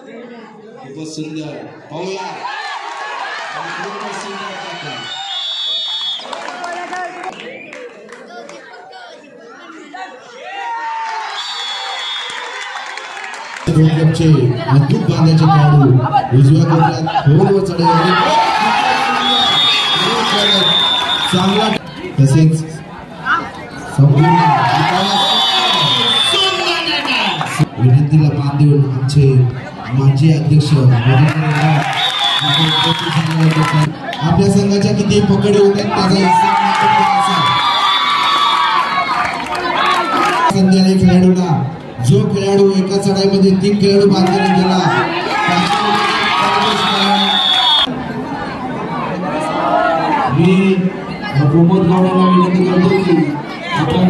खूपच सुंदर पाहूया खूपच सुंदर अद्भुत बांधायचे खेळाडू उजव्या कोपऱ्यात खोलवर चढाई चांगला तसेच विनंतीला मान देऊन आमचे माजी अध्यक्ष आपल्या संघाच्या किती पकडी होत आहेत त्याचा संधी आली खेळाडूला जो खेळाडू एका चढाईमध्ये 3 खेळाडू बाद करण्यात गेला मी प्रमोद गौडांना विनंती करतो की आपण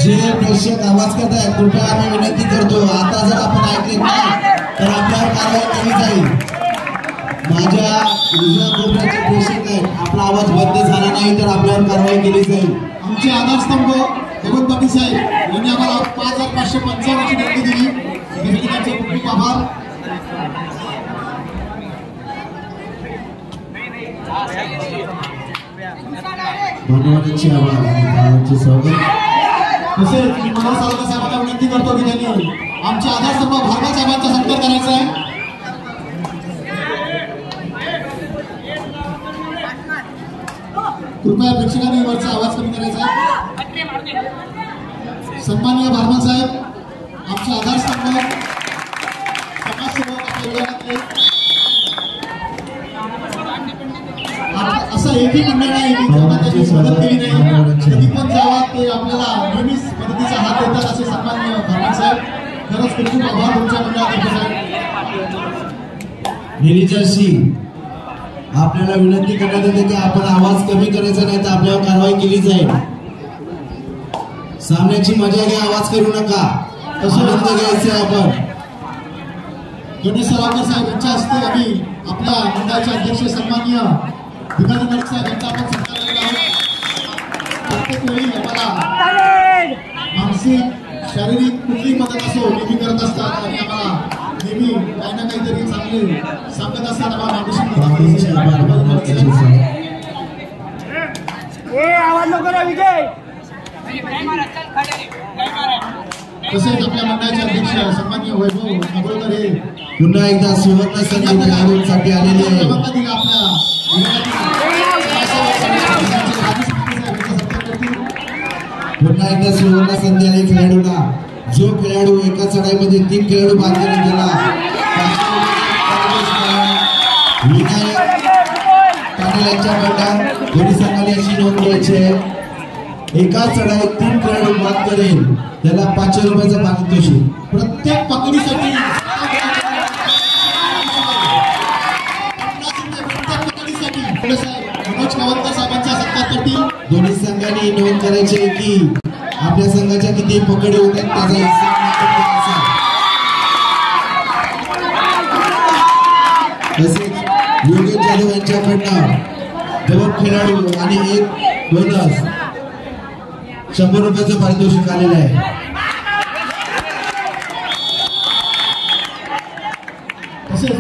जे प्रेक्षक आवाज करताय कृपया आम्ही विनंती करतो आता जर आपण ऐकले नाही तर आपल्यावर कारवाई केली जाईल। माझ्या उजव्या कोपऱ्याचे प्रेक्षक आहेत आपला आवाज बंद झाला नाही तर आपल्यावर कारवाई केली जाईल। आमचे आधारस्तंभ भगवत पाटील साहेब यांनी आम्हाला 5555 ची देणगी दिली त्यासाठी त्यांचे खूप खूप आभार। धन्यवादाची आभार स्वागत तसेच मी मनोहर सावंत साहेबांना विनंती करतो की त्यांनी आमचे आधारस्तंभ भारत साहेबांचा सत्कार करायचा आहे। कृपया प्रेक्षकांनी वरचा आवाज कमी करायचा आहे। सन्माननीय भारमान साहेब आमचे आधारस्तंभ समाजसेवक आपल्या विभागातले असं एकही मंडळ नाही की त्यांना त्याची मदत केली नाही कधी पण जावा ते आपल्याला नेहमीच मदतीचा हात देतात असे सन्माननीय भारमान साहेब खरंच खूप खूप आभार तुमच्या मंडळातर्फे साहेब। निरीक्षरशी आपल्याला विनंती करण्यात येते की आपण आवाज कमी करायचा नाही तर आपल्यावर कारवाई केली जाईल। सामन्याची मजा घ्या आवाज करू नका आनंद घ्यायचा आपण। गणेश सरावकर साहेब यांच्या हस्ते आम्ही आपल्या मंडळाचे अध्यक्ष सन्माननीय भिकाजी साहेब यांचा आपण सत्कार केला आहे। प्रत्येक वेळी आम्हाला मानसिक शारीरिक कुठलीही मदत असो नेहमी करत असतात आणि आम्हाला नेहमी काही ना काहीतरी चांगले सांगत असतात आम्हाला तसेच आपल्या मंडळाचे अध्यक्ष सन्माननीय वैभव नागोळकर हे पुन्हा एकदा सुवर्ण संधी खेळाडूंसाठी आलेले आहे। पुन्हा एकदा सुवर्ण संधी आली खेळाडूला जो खेळाडू एका चढाईमध्ये 3 खेळाडू बाद करण्यात गेला विनायक पाटील यांच्या मैदान दोन्ही संघाने अशी नोंद घ्यायची आहे एका चढाईत 3 खेळाडू बाद करेल त्याला 500 रुपयाचा पारितोषिक। प्रत्येक पकडीसाठी मनोज कावतकर साहेबांच्या सत्कार दोन्ही संघांनी नोंद करायचे की आपल्या संघाच्या किती पकडी होत आहेत त्याचा हिस्सा तसेच योगेश जाधव यांच्याकडनं जबाब खेळाडू आणि एक बोनस 100 रुपयाचं पारितोषिक आलेलं आहे। तसेच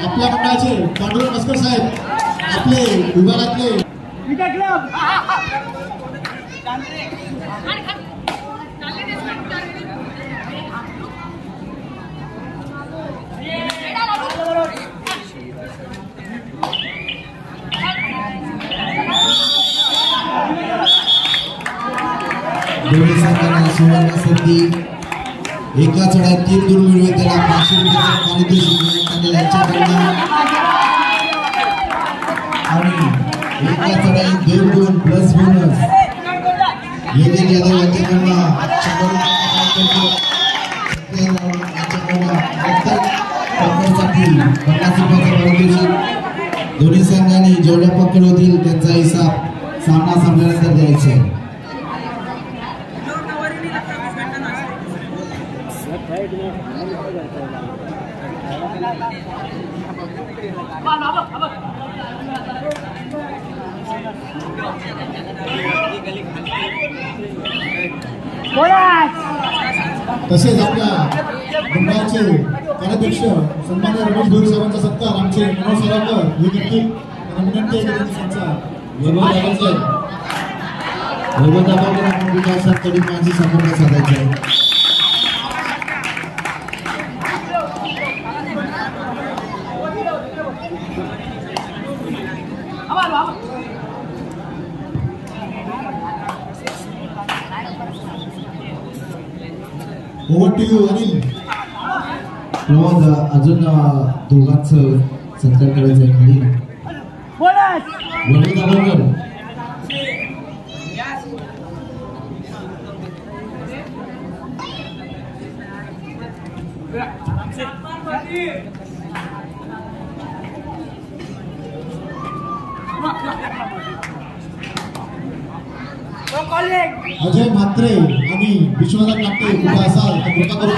आपल्या मंडळाचे पांडुरंग मस्कर साहेब आपले विभागातले दोन्ही संघांना सुवर्ण संधी एका चढाईत 3 गुण मिळवून त्याला 500 रुपयाचं पारितोषिक यांच्याकडनं आणि एका चढाईत 2 गुण प्लस बोनस योगेश यादव यांच्याकडनं दोन्ही संघांनी जेवढ्या पकड होतील त्यांचा हिसाब सामना संपल्यानंतर द्यायचा आहे. तसेच आपल्या मंडळाचे कार्याध्यक्ष सन्माननीय रमेश भोईर साहेबांचा सत्कार आमचे मनोज सरावकर हे करतील. विनंती आहे की त्यांचा माझी संपर्क साधायचा आहे. Over to you Anil. अजून दोघांचं सत्कार करायचं आहे खाली अजय म्हात्रे आणि विश्वनाथ नाट्ये कुठे असाल तर कृपा करून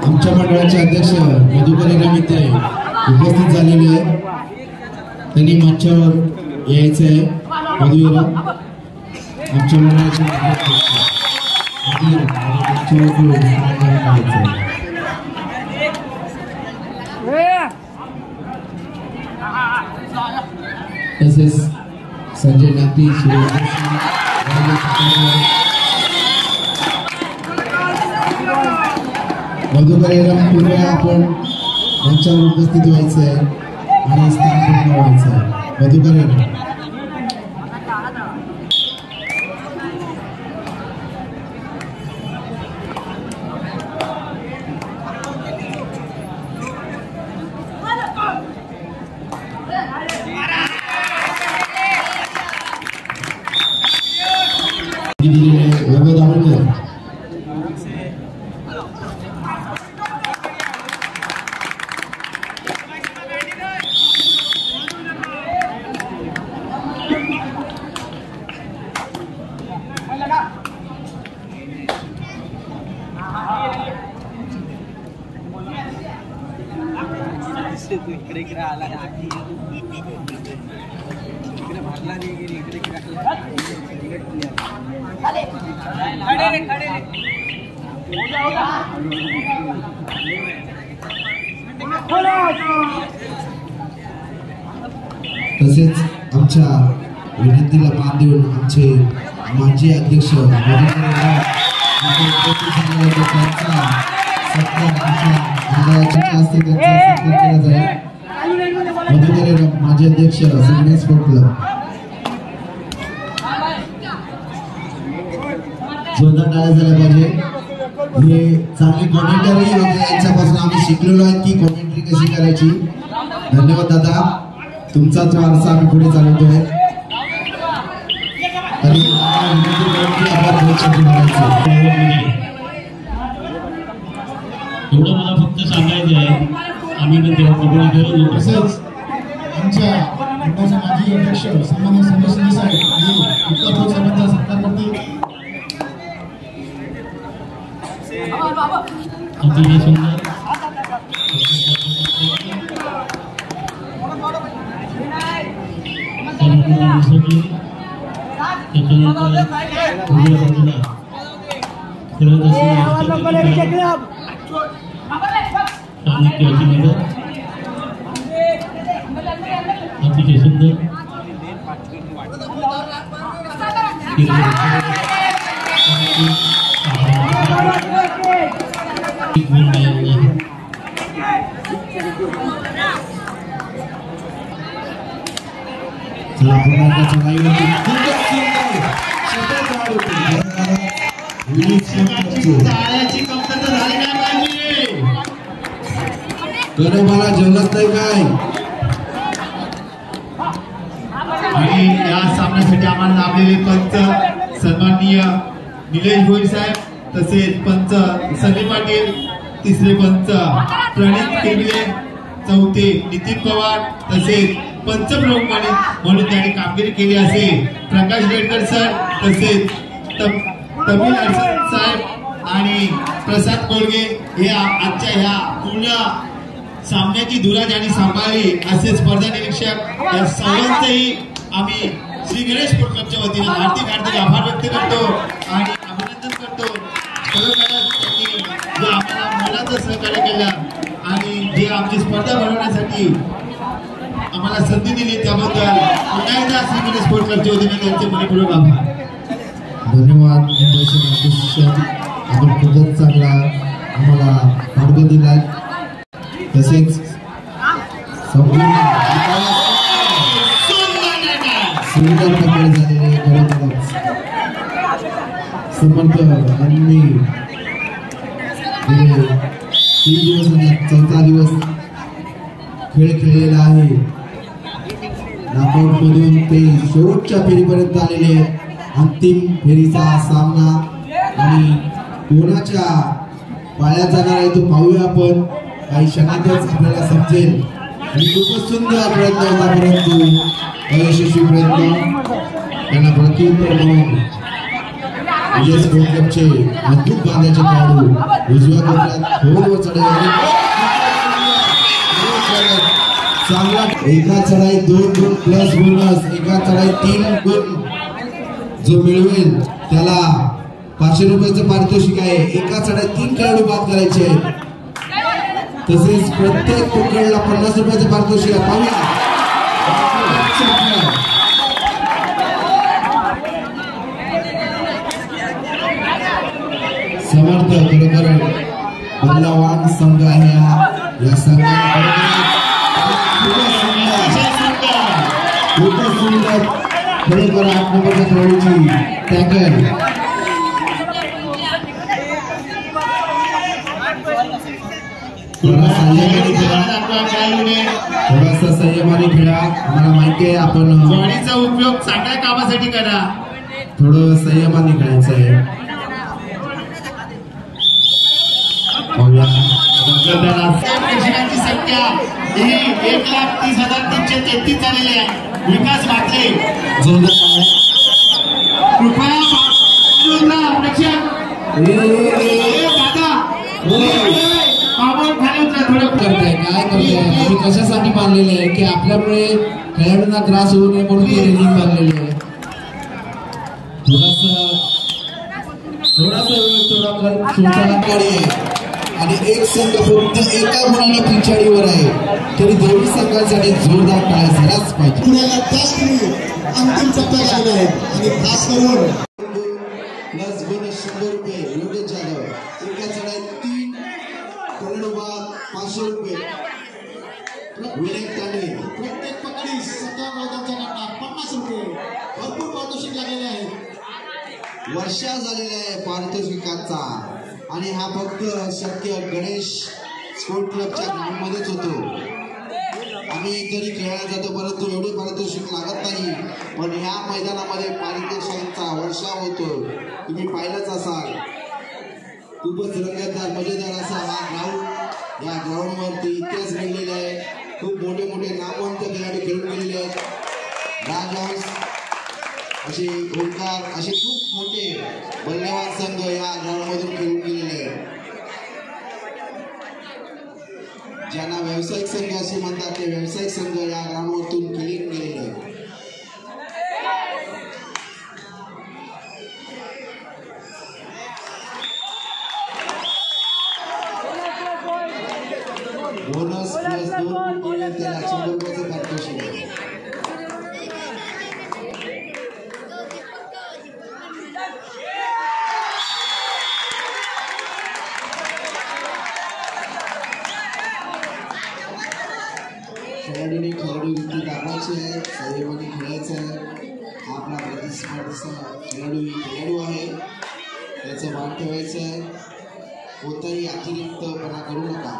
आमच्या मंडळाचे अध्यक्ष मधुकर मित्रे उपस्थित झालेले आहे. त्यांनी मंचावर यायचं आहे. मधुरा आमच्या मंडळाचे तसेच संजय नाती मधुकर पूर्वी आपण मंचावर उपस्थित व्हायचं आहे आणि स्थान पूर्ण व्हायचं आहे. मधुकर तसेच आमच्या विनंतीला मान देऊन आमचे माजी अध्यक्ष माजी अध्यक्ष सिग्नेस स्पोर्ट क्लब जोरदार टाळ्या झाल्या पाहिजे. हे चांगली कॉमेंटरी होते यांच्यापासून आम्ही शिकलेलो आहे की कॉमेंटरी कशी करायची. धन्यवाद दादा, तुमचाच वारसा आम्ही पुढे चालवतोय. एवढं मला फक्त सांगायचं आहे. आम्ही तसेच आमच्या मंडळाचे माजी अध्यक्ष सन्माननीय संजय शिंदे साहेब साहेबांचा सत्कार करतील. अतिशय सुंदर अतिशय सुंदर चला पुन्हा एकदा चढाईवरती खूपच सुंदर ताळ्याची कमतरता झाली नाही पाहिजे. तर मला जेवलंच नाही काय. आणि या सामन्यासाठी आम्हाला लाभलेले पंच सन्माननीय निलेश भोईर साहेब, तसेच पंच संदीप पाटील, तिसरे पंच प्रणित केबिले, चौथे नितीन पवार, तसेच पंच प्रमुख म्हणून त्यांनी कामगिरी केली असेल प्रकाश रेडकर सर, तसेच तमिल अर्षद साहेब आणि प्रसाद कोळगे हे आजच्या ह्या पूर्ण सामन्याची धुरा ज्यांनी सांभाळली असे स्पर्धा निरीक्षक या सर्वांचेही आम्ही श्री गणेश स्पोर्ट्स क्लबच्या वतीने हार्दिक आभार व्यक्त करतो आणि अभिनंदन करतो. खरोखरच त्यांनी जे आम्हाला मोलाचं सहकार्य केलं आणि जे आमची स्पर्धा भरवण्यासाठी आम्हाला संधी दिली त्याबद्दल पुन्हा एकदा श्री गणेश स्पोर्ट्स क्लबच्या वतीने त्यांचे मनपूर्वक आभार. धन्यवाद. आपण खूपच चांगला आम्हाला मार्ग दिला, तसेच संपूर्ण सुंदर पकड झालेले खरोखरच समर्थ यांनी गेले 3 दिवस आणि 4था दिवस खेळ खेळलेला आहे. नॉकआउट मधून ते शेवटच्या फेरीपर्यंत आलेले अंतिम फेरीचा सामना आणि कोणाच्या पायात जाणार आहे तो पाहूया आपण काही क्षणातच आपल्याला समजेल. आणि खूपच सुंदर प्रयत्न होता परंतु अयशस्वी प्रयत्न. त्यांना प्रत्युत्तर म्हणून विजय स्पोर्ट्स क्लबचे मजबूत बांधाचे खेळाडू उजव्या कोपऱ्यात खोलवर चढाई चांगला. एका चढाईत 2 गुण प्लस बोनस, एका चढाईत 3 गुण जो मिळवेल त्याला 500 रुपयाचं पारितोषिक आहे. एका चढाईत 3 खेळाडू बाद करायचे आहेत, तसेच प्रत्येक पकडला 50 रुपयाचं पारितोषिक आहे. पाहूया समर्थ खरोखर बदलावान संघ आहे. या संघात खूपच सुंदर खरोखर 8 नंबरच्या खेळाडूची टॅकल. थोडासा संयमाने खेळा. मला माहिती आहे आपण बॉडीचा उपयोग चांगल्या कामासाठी करा. थोडं संयमाने खेळायचं आहे. प्रेक्षकांची संख्या ही 1,30,333 झालेली आहे. विकास भाकरे जोरदार कृपया प्रेक्षक करताय काय करताय. आम्ही कशासाठी बांधलेले आहे की आपल्यामुळे खेळाडूंना त्रास होऊ नये म्हणून ते रेलिंग बांधलेली आहे. थोडासा वेळ थोडा आणि एक संघ फक्त एका गुणाने पिछाडीवर आहे, तरी दोन्ही संघांसाठी जोरदार टाळ्या झाल्याच पाहिजे. पुण्याला अंतिम टप्प्यात आले आहेत आणि खास करून प्लस बोनस 100 रुपये. योगेश जाधव एका चढाईत 3 करोड 500 रुपये. विनायक तांडे प्रत्येक पकडीस 17 वर्गाच्या गटात 50 रुपये भरपूर पारितोषिक लागलेले आहे. वर्षा झालेला आहे पारितोषिकाचा आणि हा फक्त शक्य गणेश स्पोर्ट्स क्लबच्या ग्राउंडमध्येच होतो. आम्ही तरी खेळायला जातो परंतु एवढे पारितोषिक लागत नाही, पण ह्या मैदानामध्ये पारितोषिकांचा वर्षाव होतो. तुम्ही पाहिलंच असाल. खूपच रंगतदार मजेदार असा हा ग्राउंड. या ग्राउंडवरती इतिहास घडलेला आहे. खूप मोठे मोठे नामवंत खेळाडू खेळून गेलेले आहेत. राजहंस असे ओंकार असे खूप मोठे बल्लेबाज संघ या ग्राउंडमधून खेळून गेलेले आहेत. ज्यांना व्यावसायिक संघ असे म्हणतात ते व्यावसायिक संघ या ग्राउंडवरतून खेळून गेलेले आहेत. बोनस प्लस 2 त्याला 100 रुपयाचं पारितोषिक आहे. खेळाडूंनी खेळाडू दाखवायची आहे, संयमाने खेळायचं आहे. हा आपला प्रतिस्पर्धीचा खेळाडू आहे, त्याचं मान ठेवायचं आहे. कोणताही अतिरिक्तपणा करू नका.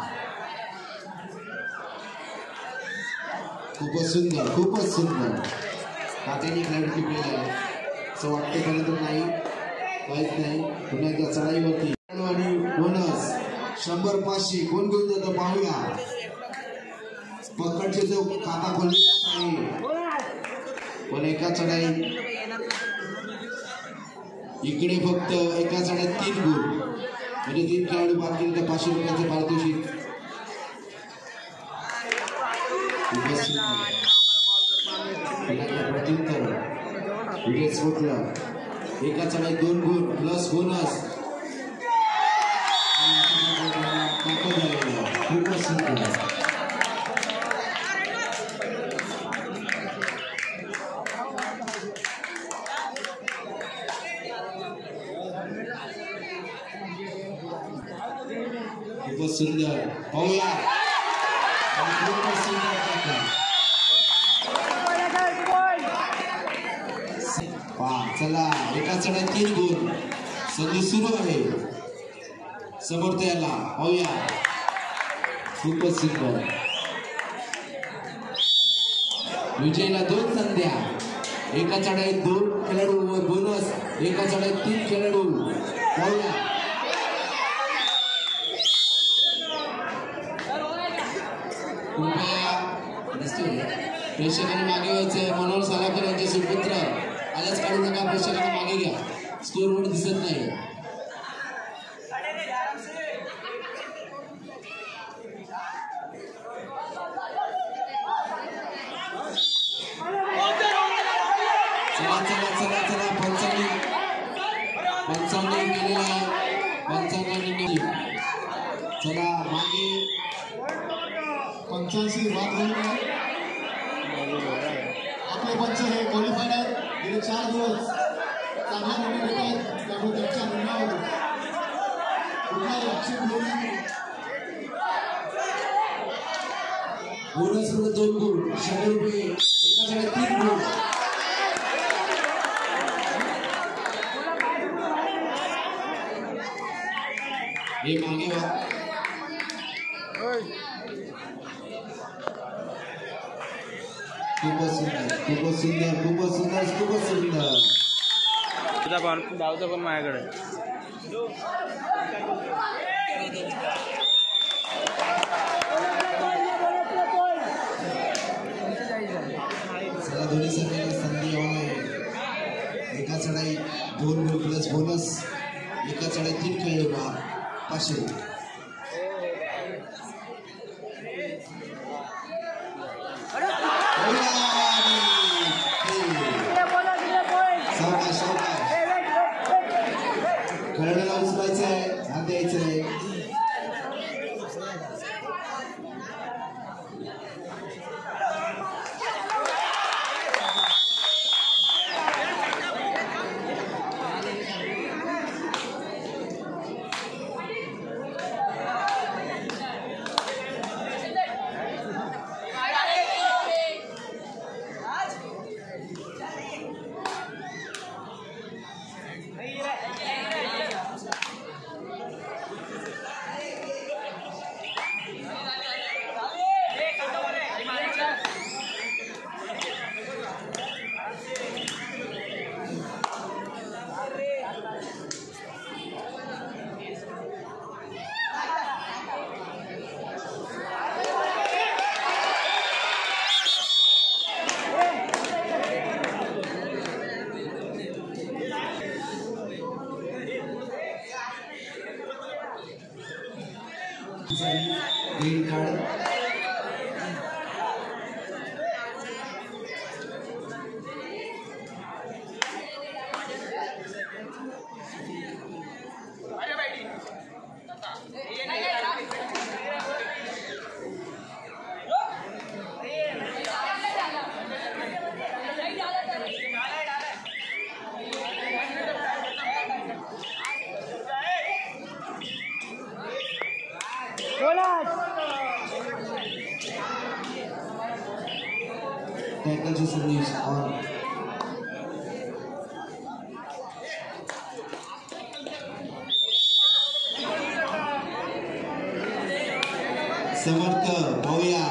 खूपच सुंदर काट्याने खेळाडू टिपलेला आहे असं वाटतं, परंतु नाही, काहीच नाही. पुन्हा एकदा चढाईवरती आणि बोनस 100-500 कोण घेऊन जातं पाहूया. पकडचे जो खाता खोललेलाच आहे, पण एका चढाई इकडे फक्त एका चढाईत 3 गुण, म्हणजे 3 खेळाडू बाद केले तर 500 रुपयाचं पारितोषिक. प्रत्युत्तर विजय स्फोटलं. एका चढाईत 2 गुण प्लस बोनस. खूपच सुंदर. खूपच सुंदर पाहूया. खूपच सुंदर चला, एका चढाईत 3 गुण. संधी सुरू आहे समोर त्याला पाहूया. खूपच सुंदर. विजयला 2 संध्या. एका चढाईत 2 खेळाडू व बोनस. एका चढाईत 3 खेळाडू पाहूया. प्रेक्षकांनी मागे व्हायचंय. मनोहर सालाकर यांचे सुपुत्र आल्याच काढू नका. प्रेक्षकांनी मागे घ्या, स्कोरवर दिसत नाही. चला पंचांनी केलेला आहे. पंचांनी चला मागे 85 बाद झाले. आपले पंच हे क्वालिफाईड आहेत. गेले 4 दिवस चांगल्या निर्णय घेत आहेत, त्यामुळे त्यांच्या निर्णयावर कुठलाही ऍक्शन घेऊन बोनस 2 गुण 100 रुपये. एका चढाईत 3 गुण. हे मागे व्हा. खूपच सुंदर. धावता पण माझ्याकडे. चला, दोन्ही संघाला संधी आहे. एका चढाई 2 गुण प्लस बोनस. एका चढाई 3 खेळाडू 500. खेळाडूला उचलायचं आहे, ध्यान द्यायचं आहे. Green card. टॅकलची सर्व्हिस ऑन समर्थ पाहूया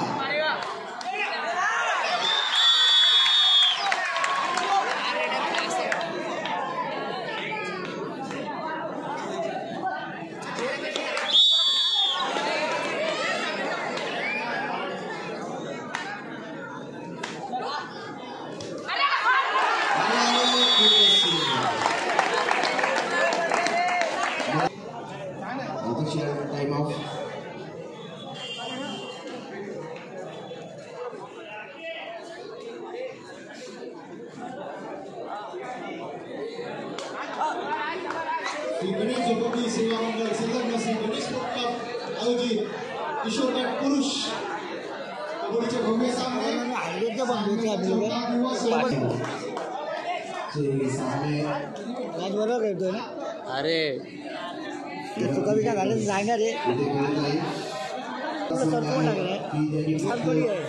टाइम ऑफ गणेश झोपडी सेवा मंडळ संलग्न श्री गणेश क्लब आयोजित किशोरगट पुरुष कबड्डीचे भव्य सामने बरोबर करतोय ना अरे तुका बिका घालायचं सांगा रे सरपण लागलाय सरपणी आहे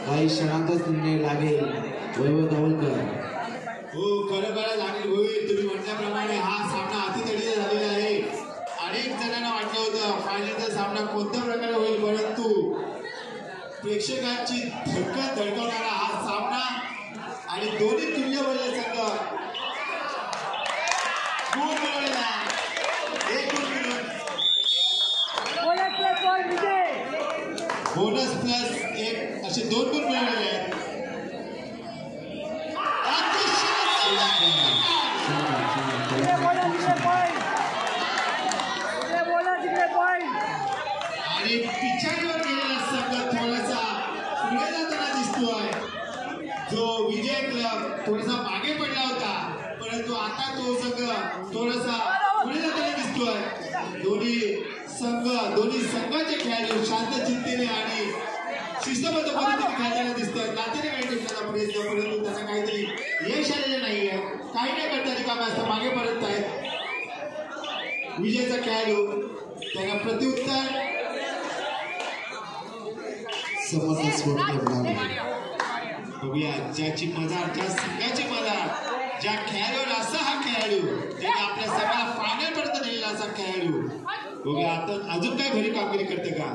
काही क्षणातच निर्णय लागेल वैभव धावलकर हो खरं लागेल होईल तुम्ही म्हटल्याप्रमाणे हा सामना अतितडीचा झालेला आहे अनेक जणांना वाटलं होतं फायनलचा सामना कोणत्या प्रकारे होईल परंतु प्रेक्षकांची धडकन धडकवणारा हा सामना आणि दोन्ही तुल्यबळ संघ गुण मिळवलेला एक गुण मिळून बोनस प्लस एक असे 2 गुण मिळवलेले आहेत आणि पिछाडीवर गेलेला संघ थोडासा पुढे जाताना दिसतोय जो विजय क्लब थोडासा मागे पडला होता परंतु आता तो संघ थोडासा पुढे जाताना दिसतोय दोन्ही संघाचे खेळाडू शांत चित्तेने आणि शिस्तबद्ध पद्धतीने खेळताना दिसतात नात्याने काही टिकण्याचा प्रयत्न परंतु त्यांना काहीतरी यश आलेलं नाहीये काही नाही करता रिकामे असतं मागे परत आहेत विजयचा खेळाडू त्यांना प्रत्युत्तर समर्थ स्पोर्ट क्लब बघूया ज्याची मजा ज्या संघाची मजा ज्या खेळाडूवर असा हा खेळाडू त्याने आपल्या संघाला फायनल पर्यंत नेलेला असा खेळाडू बघूया आता अजून काय भरी कामगिरी करते का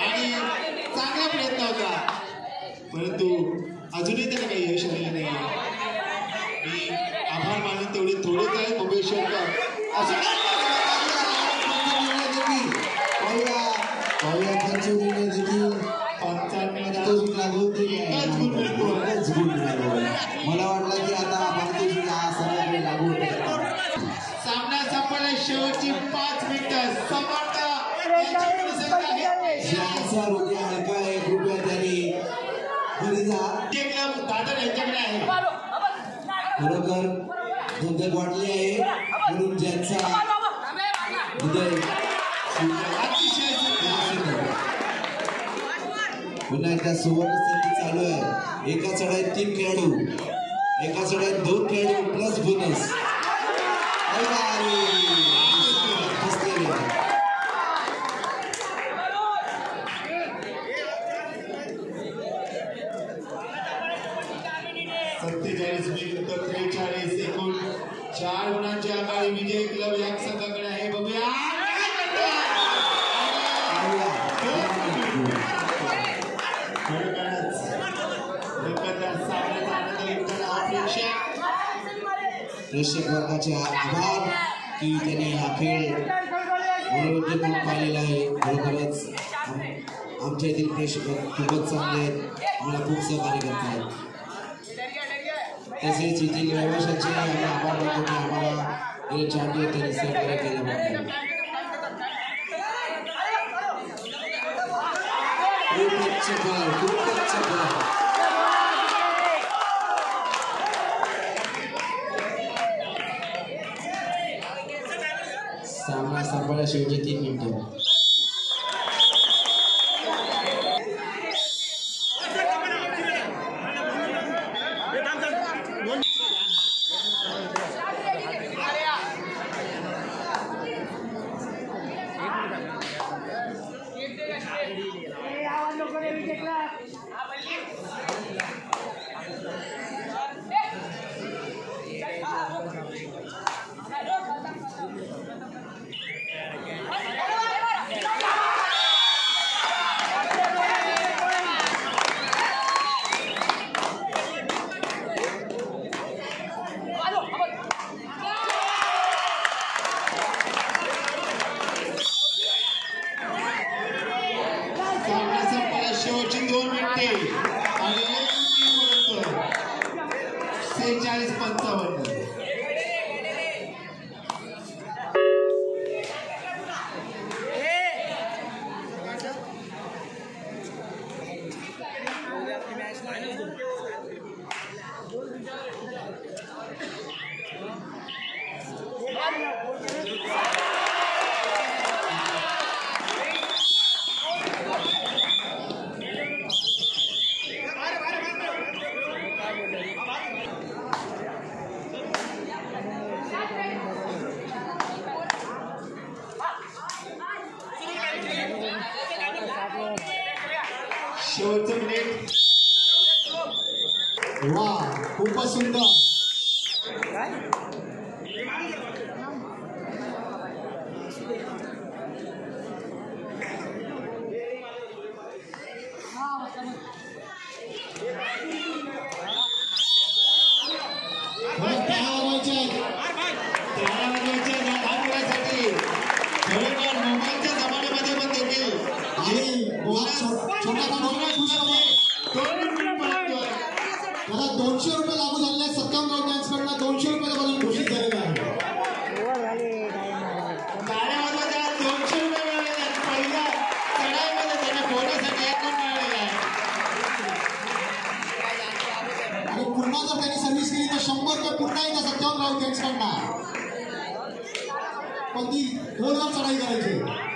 आणि चांगला प्रयत्न होता परंतु अजूनही त्याला काही यश आलेलं नाही मी आभार मानून तेवढे थोडेच आहे मुंबई शहर मला वाटलं की आता सगळ्याकडे लागू होत सामना संपला शेवटची 5 मिनिटं समर्थ रुपया हलका आहे कृपया त्यांनी घरी जा दादर यांच्याकडे आहे खरोखर धगधग वाटली आहे म्हणून ज्यांचा हृदय पुन्हा एकदा सुवर्ण संधी चालू आहे एका चढाईत 3 खेळाडू एका चढाईत 2 खेळाडू प्लस बोनस एकूण 4 गुणांची आघाडी विजय क्लब या संघाकडे आहे बघूया प्रेक्षक वर्गाचे आभार की त्यांनी हा खेळ मनोरंजन म्हणून पाहिलेला आहे खरोखरच आमच्या येथील प्रेक्षक खूपच चांगले आहेत आम्हाला खूप सहकार्य करतात तसेच येथील रहिवाशांचे आम्ही आभार मानतो की आम्हाला गेले 4 दिवस त्यांनी सहकार्य केलं पाहिजे सामना संपला शेवटचे 3 मिनिटं शेवटचं मिनिट. वा खूपच सुंदर. मोबाईलच्या जमान्यामध्ये पण देखील छोटा मला 200 रुपये लागू झालेले आहेत. सत्तावन्न कडनं 200 रुपये बदल घोषित झालेला आहे. गाड्यामध्ये 200 रुपये मिळाले आहेत. पहिल्या चढाईमध्ये त्याने पोहण्यासाठी 1 कोटी मिळालेला आहे. आणि पुन्हा जर त्यांनी सर्व्हिस केली तर 100 रुपये पुन्हा एकदा 57 कडनं. पण ती खोलवर चढाई करायची.